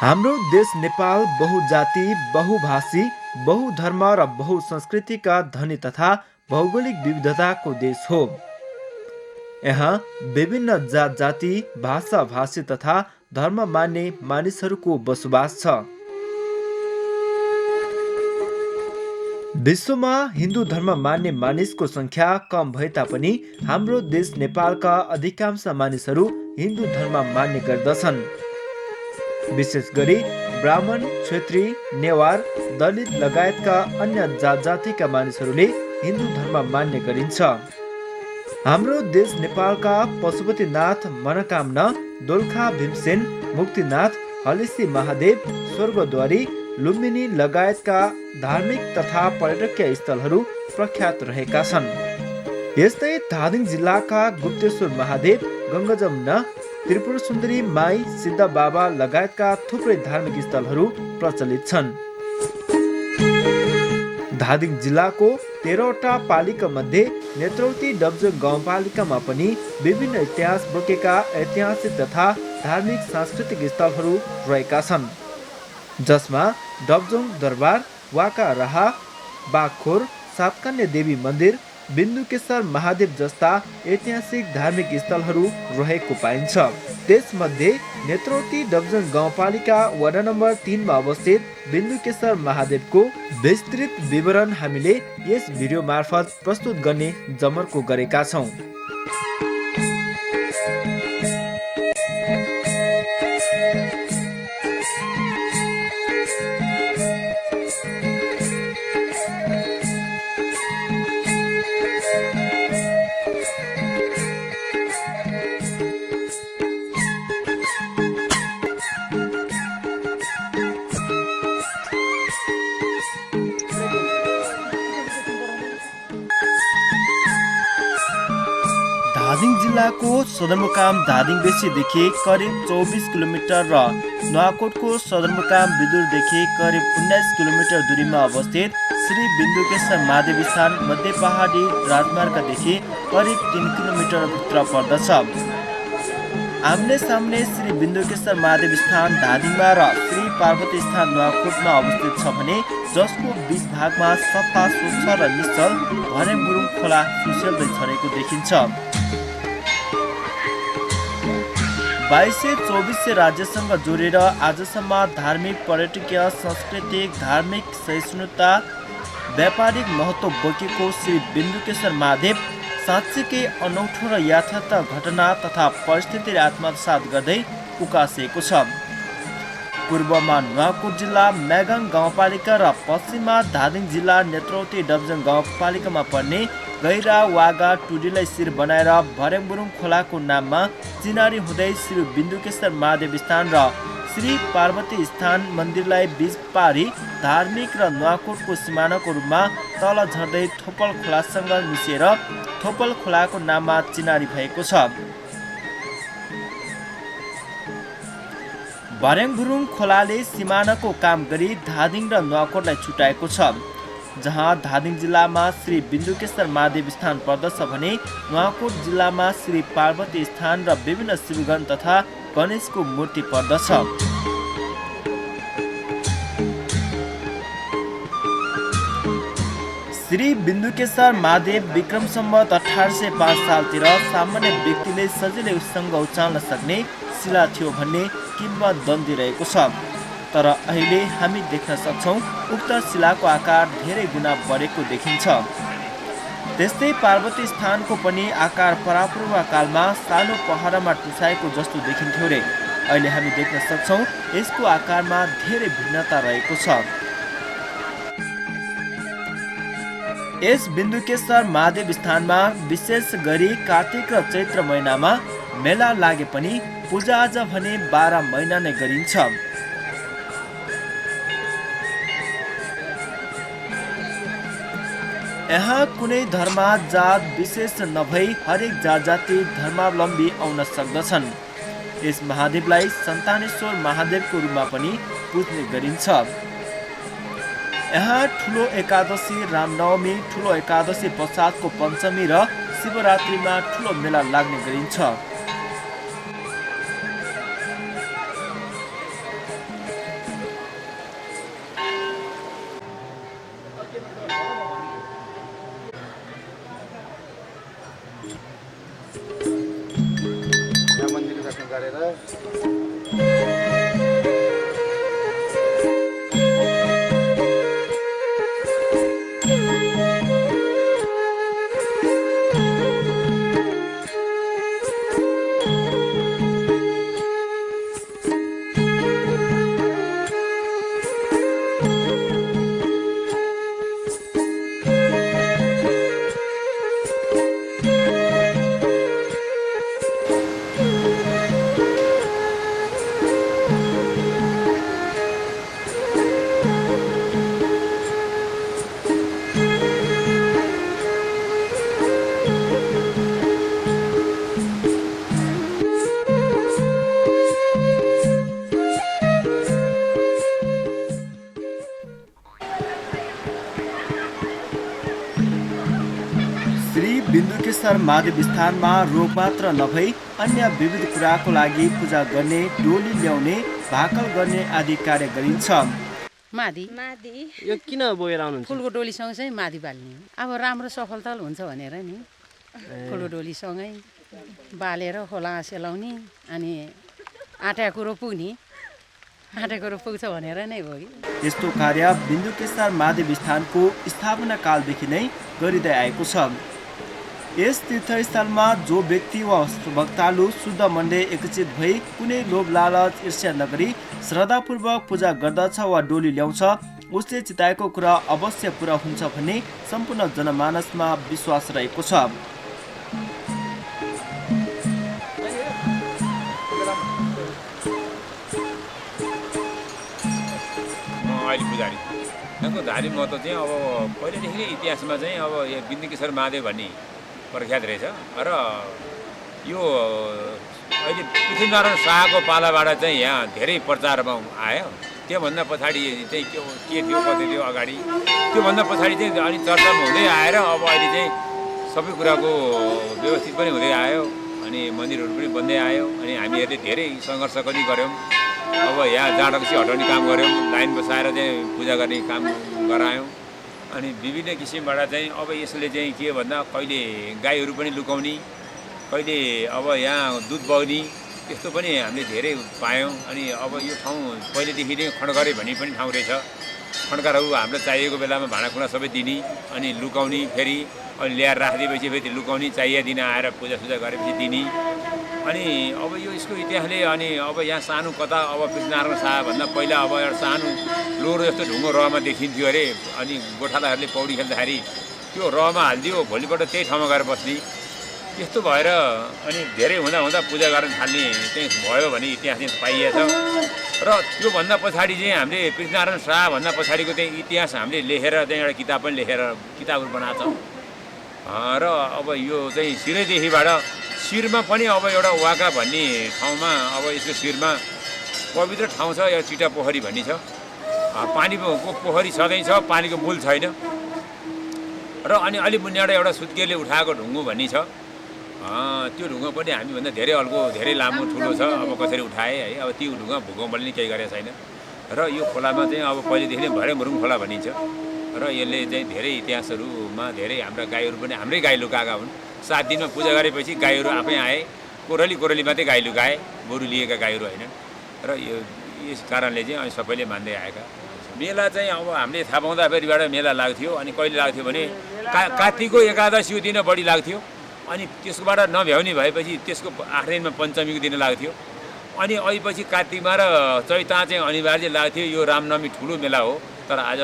हाम्रो देश नेपाल बहुजाति, बहुभाषी, बहुधर्म र बहुसंस्कृतिका धनी तथा भौगोलिक विविधताको देश हो। यहाँ विभिन्न जात जाति, भाषा भाषी तथा धर्म मान्ने मानिसहरूको बसोबास छ। विश्वमा हिन्दू धर्म मान्ने मानिसको संख्या कम भए तापनि हाम्रो देश नेपालका अधिकांश मानिसहरू हिन्दू धर्म मान्ने गर्दछन्। विशेष गरी ब्राह्मण, क्षेत्री, नेवार, दलित लगायतका अन्य जात जातिका मानिसहरूले हिन्दू धर्म मान्ने गरिन्छ। हाम्रो देश नेपालका पशुपतिनाथ, मनोकामना, दोलखा भीमसेन, मुक्तिनाथ, हलेसी महादेव, स्वर्गद्वारी, लुम्बिनी लगायतका धार्मिक तथा पर्यटकीय स्थलहरू प्रख्यात रहेका छन्। यस्तै धादिङ जिल्लाका गुप्तेश्वर महादेव, गङ्गजमुना, त्रिपुर सुन्दरी माई, सिद्ध बाबा लगायतका थुप्रै धार्मिक स्थलहरू प्रचलित छन्। धादिङ जिल्लाको 13वटा पालिका मध्ये नेत्रौती डब्जोङ गाउँपालिकामा पनि विभिन्न इतिहास बोकेका ऐतिहासिक तथा धार्मिक सांस्कृतिक स्थलहरू रहेका छन्, जसमा डब्जोङ दरबार, वाका राहा, बागखोर, सातकन्या देवी मन्दिर, बिन्दुकेश्वर महादेव जस्ता ऐतिहासिक धार्मिक स्थलहरू रहेको पाइन्छ। त्यसमध्ये नेत्रौती डब्जोङ गाउँपालिका वडा नम्बर 3 मा अवस्थित बिन्दुकेश्वर महादेवको विस्तृत विवरण हामीले यस भिडियो मार्फत प्रस्तुत गर्ने जमर्को गरेका छौँ। धादिङ जिल्लाको सदरमुकाम धादिङ बेसीदेखि करिब 24 किलोमिटर र नुवाकोटको सदरमुकाम बिदुरदेखि करिब 19 किलोमिटर दूरीमा अवस्थित श्री बिन्दुकेश्वर महादेव स्थान मध्य पहाडी राजमार्गदेखि करिब 3 किलोमिटर भित्र पर्दछ। आम्ने सामने श्री बिन्दुकेश्वर महादेव स्थान धादिङमा र श्री पार्वती स्थान नुवाकोटमा अवस्थित छ भने जसको बीच भागमा सफा स्वच्छ र निश्चल भरेङबुरुङ खोला सुसेल्दै छरेको देखिन्छ। 2200-2400 राज्यसँग जोडेर आजसम्म धार्मिक, पर्यटकीय, सांस्कृतिक, धार्मिक सहिष्णुता, व्यापारिक महत्त्व बोकेको श्री बिन्दुकेश्वर महादेव साँच्चीकै अनौठो र यथार्थ घटना तथा परिस्थितिले आत्मसात गर्दै उकासिएको छ। पूर्वमा नुवाकोट जिल्ला मेगाङ गाउँपालिका र पश्चिममा धादिङ जिल्ला नेत्रौती डब्जोङ गाउँपालिकामा पर्ने गैरा वागा टुडीलाई शिर बनाएर भरेङबुरुङ खोलाको नाममा चिनारी हुँदै श्री बिन्दुकेश्वर महादेव स्थान र श्री पार्वती स्थान मन्दिरलाई बीच पारी धार्मिक र नुवाकोटको सिमानाको रूपमा तल झर्दै थोपल खोलासँग मिसिएर थोपल खोलाको नाममा चिनारी भएको छ। भरेङबुरुङ खोलाले सिमानाको काम गरी धादिङ र नुवाकोटलाई छुट्याएको छ, जहाँ धादिङ जिल्लामा श्री बिन्दुकेश्वर महादेव स्थान पर्दछ भने नुवाकोट जिल्लामा श्री पार्वती स्थान र विभिन्न शिवगण तथा गणेशको मूर्ति पर्दछ। श्री बिन्दुकेश्वर महादेव विक्रम सम्वत 1805 सालतिर सामान्य व्यक्तिले सजिलै उसँग उचाल्न सक्ने शिला थियो भन्ने किंवदन्ती रहेको छ। तर अहिले हामी देख्न सक्छौँ उक्त शिलाको आकार धेरै गुणा बढेको देखिन्छ। त्यस्तै पार्वती स्थानको पनि आकार परापूर्व कालमा सानो पहरामा टुसाएको जस्तो देखिन्थ्यो रे। अहिले हामी देख्न सक्छौँ यसको आकारमा धेरै भिन्नता रहेको छ। यस बिन्दुकेश्वर महादेव स्थानमा विशेष गरी कार्तिक र चैत्र महिनामा मेला लागे पनि पूजाआजा भने 12 महिना नै गरिन्छ। यहाँ कुनै धर्म जात विशेष नभई हरेक जात जाति धर्मावलम्बी आउन सक्दछन्। यस महादेवलाई सन्तानेश्वर महादेवको रूपमा पनि पुज्ने गरिन्छ। यहाँ ठुलो एकादशी, रामनवमी, ठुलो एकादशी पश्चातको पञ्चमी र शिवरात्रिमा ठुलो मेला लाग्ने गरिन्छ। श्री बिन्दुकेश्वर महादेव स्थानमा रोग मात्र नभई अन्य विविध कुराको लागि पूजा गर्ने, डोली ल्याउने, भाकल गर्ने आदि कार्य गरिन्छ। मादी यो किन बोकेर आउनुहुन्छ? फुलको डोलीसँग चाहिँ मादी बाल्ने हो। अब राम्रो सफलता हुन्छ भनेर नि फुलको डोलीसँगै बालेर खोला सेलाउने अनि आँटा कुरो पुग्ने आँटा कुरो पुग्छ भनेर नै हो कि। यस्तो कार्य बिन्दुकेश्वर महादेव स्थानको स्थापना कालदेखि नै गरिँदै आएको छ। यस तीर्थस्थलमा जो व्यक्ति वा भक्तालु शुद्ध मनले एकचित भई कुनै लोभ लालच ईर्ष्या नगरी श्रद्धापूर्वक पूजा गर्दछ वा डोली ल्याउँछ उसले चिताएको कुरा अवश्य पूरा हुन्छ भन्ने सम्पूर्ण जनमानसमा विश्वास रहेको छ। अहिले पुजारी यहाँको धार्मिक महत्त्व चाहिँ अब पहिलेदेखि नै इतिहासमा चाहिँ अब यो बिन्दुकेश्वर महादेव भन्ने प्रख्यात रहेछ र यो अहिले पृथ्वीनारायण शाहको पालाबाट चाहिँ यहाँ धेरै प्रचारमा आयो। त्योभन्दा पछाडि चाहिँ के थियो कति थियो अगाडि त्योभन्दा पछाडि चाहिँ अनि चर्चामा हुँदै आएर अब अहिले चाहिँ सबै कुराको व्यवस्थित पनि हुँदै आयो अनि मन्दिरहरू पनि बन्दै आयो अनि हामीहरूले धेरै सङ्घर्ष पनि गऱ्यौँ। अब यहाँ जाँडक्सी हटाउने काम गऱ्यौँ, लाइन बसाएर चाहिँ पूजा गर्ने काम गरायौँ अनि विभिन्न किसिमबाट चाहिँ अब यसले चाहिँ के भन्दा कहिले गाईहरू पनि लुकाउने, कहिले अब यहाँ दुध बग्ने त्यस्तो पनि हामीले धेरै पायौँ। अनि अब यो ठाउँ पहिलेदेखि नै खड्गरे भन्ने पनि ठाउँ रहेछ। खड्गरहरू हामीलाई चाहिएको बेलामा भाँडाकुँडा सबै दिने अनि लुकाउने, फेरि अनि ल्याएर राखिदिएपछि फेरि लुकाउने, चाहिए दिन आएर पूजासुजा गरेपछि दिने। अनि अब यो यसको इतिहासले अनि अब यहाँ सानो कता अब पृथ्वीनारायण शाहभन्दा पहिला अब एउटा सानो लोरो जस्तो ढुङ्गो रहमा देखिन्थ्यो अरे। अनि गोठालाहरूले पौडी खेल्दाखेरि त्यो रहमा हालिदियो, भोलिपल्ट त्यही ठाउँमा गएर बस्ने यस्तो भएर अनि धेरै हुँदा हुँदा पूजा गर्न थाल्ने चाहिँ भयो भने इतिहास चाहिँ पाइएको छ। र त्योभन्दा पछाडि चाहिँ हामीले पृथ्वीनारायण शाहभन्दा पछाडिको चाहिँ इतिहास हामीले लेखेर चाहिँ एउटा किताब पनि लेखेर किताबहरू बनाएको छ। र अब यो चाहिँ सिरैदेखिबाट शिरमा पनि अब एउटा वाका भन्ने ठाउँमा अब यसको शिरमा पवित्र ठाउँ छ, यो चिटा पोखरी भन्ने छ। पानीको पोखरी सधैँ छ, पानीको मूल छैन। र अनि अलि मुनिबाट एउटा सुत्केले उठाएको ढुङ्गो भन्ने छ। त्यो ढुङ्गो पनि हामीभन्दा धेरै अल्को धेरै लामो ठुलो छ। अब कसरी उठाए है, अब त्यो ढुङ्गा भूकम्पले नि केही गरेको छैन। र यो खोलामा चाहिँ अब पहिलेदेखि नै भरे मुरुङ खोला भनिन्छ। र यसले चाहिँ धेरै इतिहासहरूमा धेरै हाम्रा गाईहरू पनि हाम्रै गाई लुकाएका हुन्। 7 दिनमा पूजा गरेपछि गाईहरू आफै आए, कोरली मात्रै गाई लुकाए, गोरु लिएका गाईहरू होइन। र यस कारणले चाहिँ अनि सबैले मान्दै आएका। मेला चाहिँ अब हामीले थाहा पाउँदाखेरिबाट मेला लाग्थ्यो। अनि कहिले लाग्थ्यो भने कार्तिकको एकादशी दिन बढी लाग्थ्यो। अनि त्यसकोबाट नभ्याउने भएपछि त्यसको 8 दिनमा पञ्चमीको दिन लाग्थ्यो। अनि अहिलेपछि कार्तिकमा र चैता चाहिँ अनिवार्य लाग्थ्यो। यो रामनवमी ठुलो मेला हो, तर आज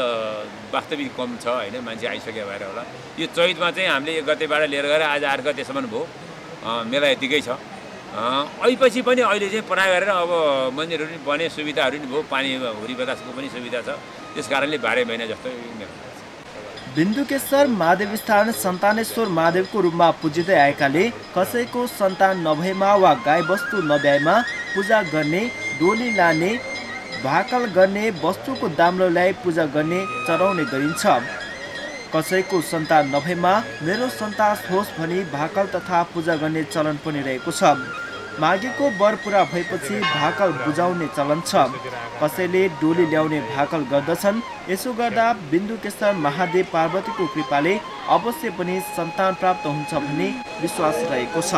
वास्तविक कम छ होइन, मान्छे आइसक्यो भएर होला। यो चैतमा चाहिँ हामीले 1 गतेबाट लिएर गएर आज 8 गतेसम्म भयो, मेला यतिकै छ। अहिलेपछि पनि अहिले चाहिँ प्राय गरेर अब मन्दिरहरू पनि बने, सुविधाहरू पनि भयो, पानी हुरी बतासको पनि सुविधा छ। त्यस कारणले 12 महिना जस्तो मेला। बिन्दुकेश्वर महादेव स्थान सन्तानेश्वर महादेवको रूपमा पूजिँदै आएकाले कसैको सन्तान नभएमा वा गाईबस्तु नभ्याएमा पूजा गर्ने, डोली लाने, भाकल गर्ने, वस्तुको दाम्रो ल्याई पूजा गर्ने, चढाउने गरिन्छ। कसैको सन्तान नभएमा मेरो सन्तान होस् भनी भाकल तथा पूजा गर्ने चलन पनि रहेको छ। मागेको वर पुरा भएपछि भाकल बुझाउने चलन छ। कसैले डोली ल्याउने भाकल गर्दछन्। यसो गर्दा बिन्दुकेश्वर महादेव पार्वतीको कृपाले अवश्य पनि सन्तान प्राप्त हुन्छ भन्ने विश्वास रहेको छ।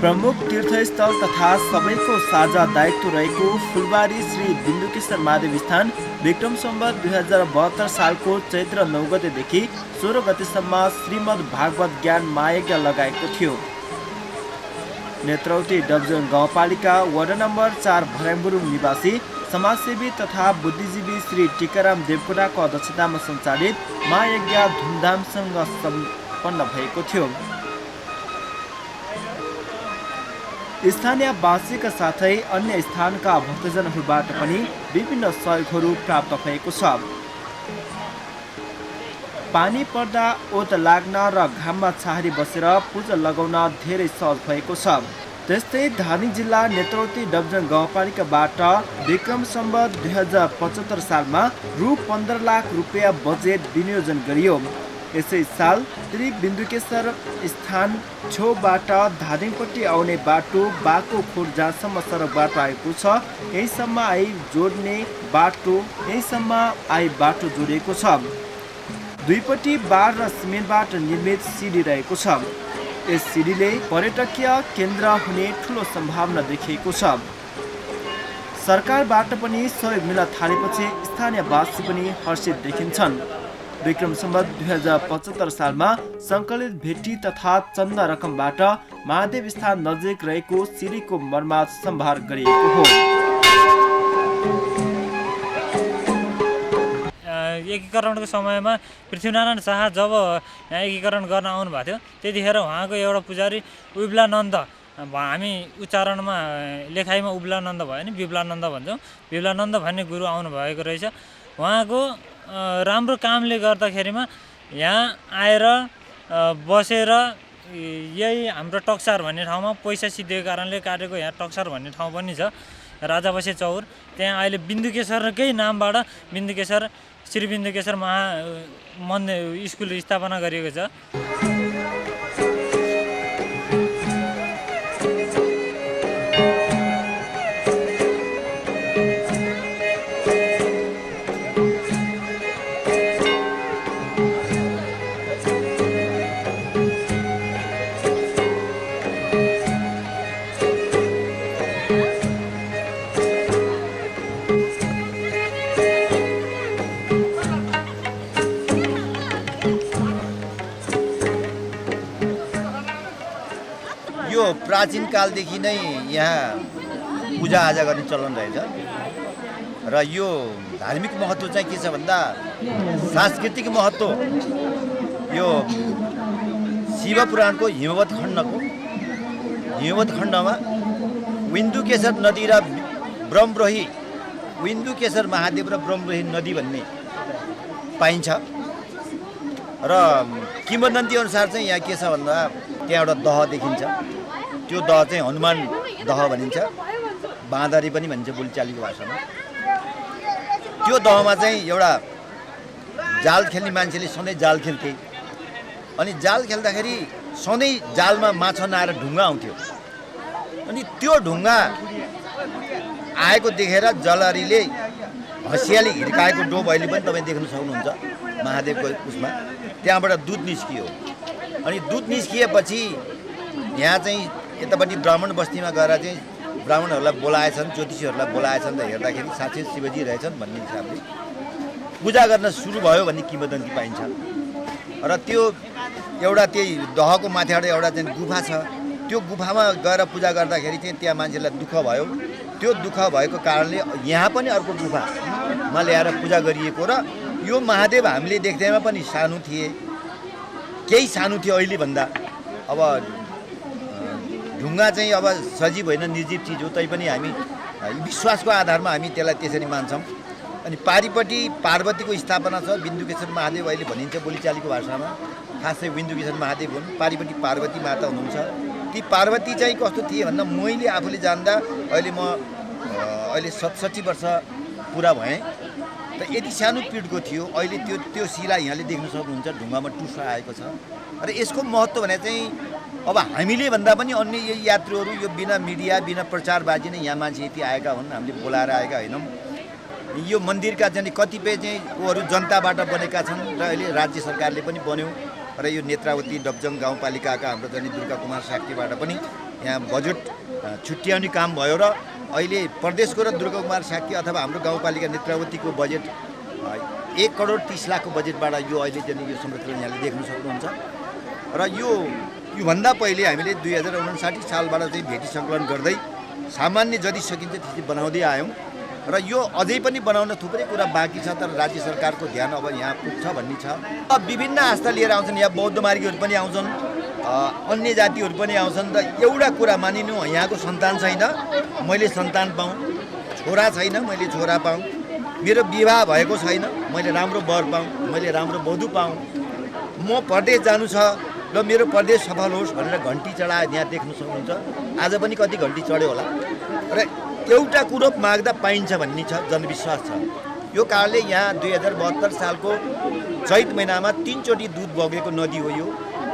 प्रमुख तीर्थस्थल तथा सबैको साझा दायित्व रहेको फुलबारी श्री बिन्दुकेश्वर महादेव स्थान विक्रम सम्वत 2072 सालको चैत्र 9 गतेदेखि 16 गतेसम्म श्रीमद् भागवत ज्ञान महायज्ञ लगाएको थियो। नेत्रौती डबजोङ गाउँपालिका वडा नम्बर 4 भर्याङबुरुङ निवासी समाजसेवी तथा बुद्धिजीवी श्री टिकाराम देवकोटाको अध्यक्षतामा सञ्चालित महायज्ञ धुमधामसँग सम्पन्न भएको थियो। स्थानीयवासीका साथै अन्य स्थानका भक्तजनहरूबाट पनि विभिन्न सहयोगहरू प्राप्त भएको छ। पानी पर्दा ओत लाग्न र घाममा छाहारी बसेर पूजा लगाउन धेरै सहज भएको छ। त्यस्तै धादिङ जिल्ला नेत्रौती डबजोङ गाउँपालिकाबाट विक्रम सम्वत 2075 सालमा रु 15 लाख रुपियाँ बजेट विनियोजन गरियो। यसै साल श्री बिन्दुकेश्वर स्थान छेउबाट धादिङपट्टि आउने बाटो बाको खोर जहाँसम्म सडक बाटो आएको छ यहीसम्म आई बाटो जोडिएको छ। दुईपट्टि बार र सिमेन्टबाट निर्मित सिडी रहेको छ। यस सिडीले पर्यटकीय केन्द्र हुने ठुलो सम्भावना देखिएको छ। सरकारबाट पनि सहयोग मिल्न थालेपछि स्थानीयवासी पनि हर्षित देखिन्छन्। विक्रम सम्वत 2075 सालमा सङ्कलित भेटी तथा चन्दा रकमबाट महादेव स्थान नजिक रहेको सिडीको मर्मत सम्भार गरिएको हो। एकीकरणको समयमा पृथ्वीनारायण शाह जब यहाँ एकीकरण गर्न आउनुभएको थियो त्यतिखेर उहाँको एउटा पुजारी उब्लानन्द, हामी उच्चारणमा लेखाइमा उब्लानन्द भयो नि बिब्लानन्द भन्छौँ, बिब्लानन्द भन्ने गुरु आउनुभएको रहेछ। उहाँको राम्रो कामले गर्दाखेरिमा यहाँ आएर बसेर यही हाम्रो टक्सार भन्ने ठाउँमा पैसा सिद्धिएको कारणले काटेको यहाँ टक्सार भन्ने ठाउँ पनि छ, राजा बसे चौर। त्यहाँ अहिले बिन्दुकेश्वरकै नामबाट बिन्दुकेश्वर श्री बिन्दुकेश्वर मन्दिर स्कुल स्थापना गरिएको छ। प्राचीन कालदेखि नै यहाँ पूजाआजा गर्ने चलन रहेछ र यो धार्मिक महत्त्व चाहिँ के छ भन्दा सांस्कृतिक महत्त्व यो शिवपुराणको हिमवत खण्डमा बिन्दुकेश्वर नदी र ब्रह्मरोही बिन्दुकेश्वर महादेव र ब्रह्मरोही नदी भन्ने पाइन्छ र किंवदन्ती अनुसार चाहिँ यहाँ के छ भन्दा त्यहाँ एउटा दह देखिन्छ। त्यो दह चाहिँ हनुमान दह भनिन्छ, बाँदरी पनि भनिन्छ बोलीचालीको भाषामा। त्यो दहमा चाहिँ एउटा जाल खेल्ने मान्छेले सधैँ जाल खेल्थे। अनि जाल खेल्दाखेरि सधैँ जालमा माछा नआएर ढुङ्गा आउँथ्यो। अनि त्यो ढुङ्गा आएको देखेर जलहरीले हँसियाले हिर्काएको डोब अहिले पनि तपाईँ देख्न सक्नुहुन्छ महादेवको उसमा। त्यहाँबाट दुध निस्कियो। अनि दुध निस्किएपछि यहाँ चाहिँ यतापट्टि ब्राह्मण बस्तीमा गएर चाहिँ ब्राह्मणहरूलाई बोलाएछन्, ज्योतिषीहरूलाई बोलाएछन् र हेर्दाखेरि साँच्चै शिवजी रहेछन् भन्ने हिसाबले पूजा गर्न सुरु भयो भन्ने किंवदन्ती पाइन्छ। र त्यो एउटा त्यही दहको माथिबाट एउटा चाहिँ गुफा छ। त्यो गुफामा गएर पूजा गर्दाखेरि चाहिँ त्यहाँ मान्छेलाई दुःख भयो। त्यो दुःख भएको कारणले यहाँ पनि अर्को गुफामा ल्याएर पूजा गरिएको र यो महादेव हामीले देख्दैमा पनि सानो थिए, केही सानो थियो अहिले भन्दा। अब ढुङ्गा चाहिँ अब सजीव होइन, निर्जीव चिज हो, तैपनि हामी विश्वासको आधारमा हामी त्यसलाई त्यसरी मान्छौँ। अनि पारिपट्टि पार्वतीको स्थापना छ। बिन्दुकेश्वर महादेव अहिले भनिन्छ बोलीचालीको भाषामा, खासै बिन्दुकेश्वर महादेव हुन्। पारिपट्टि पार्वती माता हुनुहुन्छ। ती पार्वती चाहिँ कस्तो थिए भन्दा मैले आफूले जान्दा अहिले 67 वर्ष पुरा भएँ त यति सानो पिँढको थियो। अहिले त्यो शिला यहाँले देख्न सक्नुहुन्छ, ढुङ्गामा टुसा आएको छ। र यसको महत्त्व भने चाहिँ अब हामीले भन्दा पनि अन्य यही यात्रुहरू यो बिना मिडिया बिना प्रचारबाजी नै यहाँ मान्छे यति आएका हुन्, हामीले बोलाएर आएका होइनौँ। यो मन्दिरका चाहिँ कतिपय चाहिँ कोहरू जनताबाट बनेका छन् र अहिले राज्य सरकारले पनि बन्यो। र यो नेत्रावती डबजोङ गाउँपालिकाका हाम्रो चाहिँ दुर्गा कुमार साक्यबाट पनि यहाँ बजेट छुट्याउने काम भयो र अहिले प्रदेशको र दुर्गाकुमार साक्य अथवा हाम्रो गाउँपालिका नेत्रावतीको बजेट 1,30,00,000 बजेटबाट यो अहिले चाहिँ यो संरचना यहाँले देख्न सक्नुहुन्छ। र योभन्दा पहिले हामीले 2059 सालबाट चाहिँ भेटी सङ्कलन गर्दै सामान्य जति सकिन्छ त्यति बनाउँदै आयौँ र यो अझै पनि बनाउन थुप्रै कुरा बाँकी छ, तर राज्य सरकारको ध्यान अब यहाँ पुग्छ भन्ने छ। विभिन्न आस्था लिएर आउँछन्, यहाँ बौद्ध मार्गीहरू पनि आउँछन्, अन्य जातिहरू पनि आउँछन् र एउटा कुरा मानिनु, यहाँको सन्तान छैन मैले सन्तान पाऊँ, छोरा छैन मैले छोरा पाऊँ, मेरो विवाह भएको छैन मैले राम्रो वर पाऊँ, मैले राम्रो वधु पाऊँ, म परदेश जानु छ र मेरो परदेश सफल होस् भनेर घन्टी चढाए यहाँ देख्न सक्नुहुन्छ। आज पनि कति घन्टी चढ्यो होला र एउटा कुरो माग्दा पाइन्छ भन्ने छ, जनविश्वास छ। यो कारणले यहाँ 2072 सालको चैत महिनामा 3 चोटि दुध बगेको नदी हो यो।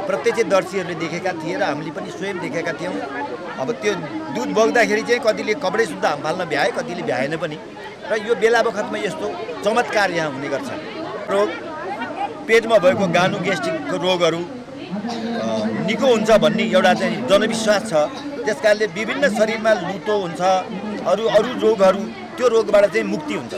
प्रत्यक्षदर्शीहरूले देखेका थिए र हामीले पनि स्वयं देखेका थियौँ। अब त्यो दुध बग्दाखेरि चाहिँ कतिले कपडै सुत्दा हामफाल्न भ्याए, कतिले भ्याएन पनि। र यो बेला बखतमा यस्तो चमत्कार यहाँ हुने गर्छ। रोग पेटमा भएको गानु ग्यास्ट्रिकको रोगहरू निको हुन्छ भन्ने एउटा चाहिँ जनविश्वास छ। त्यसकारणले विभिन्न शरीरमा लुतो हुन्छ, अरू रोगहरू, त्यो रोगबाट चाहिँ मुक्ति हुन्छ।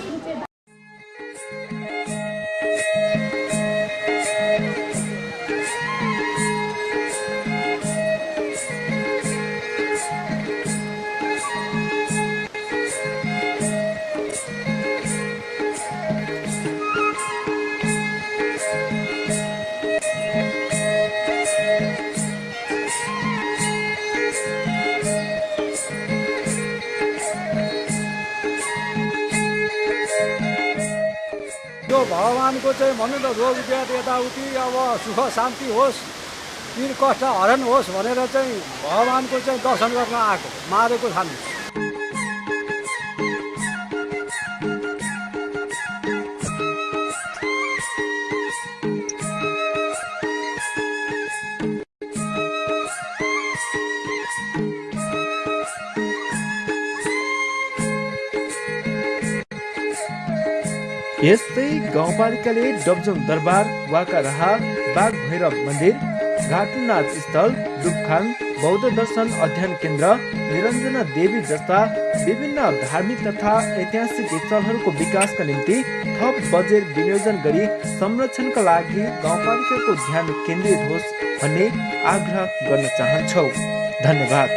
यो भगवानको चाहिँ भन्नु त रोग व्याध यताउति अब सुख शान्ति होस्, पीर कष्ट हरण होस् भनेर चाहिँ भगवानको चाहिँ दर्शन गर्न आएको, मारेको खानु। यस्तै गाउँपालिकाले डबजोङ दरबार, वाका राहा, बाघ भैरव मन्दिर, घाटुनाथ स्थल, डुबखाङ, बौद्ध दर्शन अध्ययन केन्द्र, निरञ्जना देवी जस्ता विभिन्न धार्मिक तथा ऐतिहासिक स्थलहरूको विकासका निम्ति थप बजेट विनियोजन गरी संरक्षणका लागि गाउँपालिकाको ध्यान केन्द्रित होस् भन्ने आग्रह गर्न चाहन्छौ। धन्यवाद।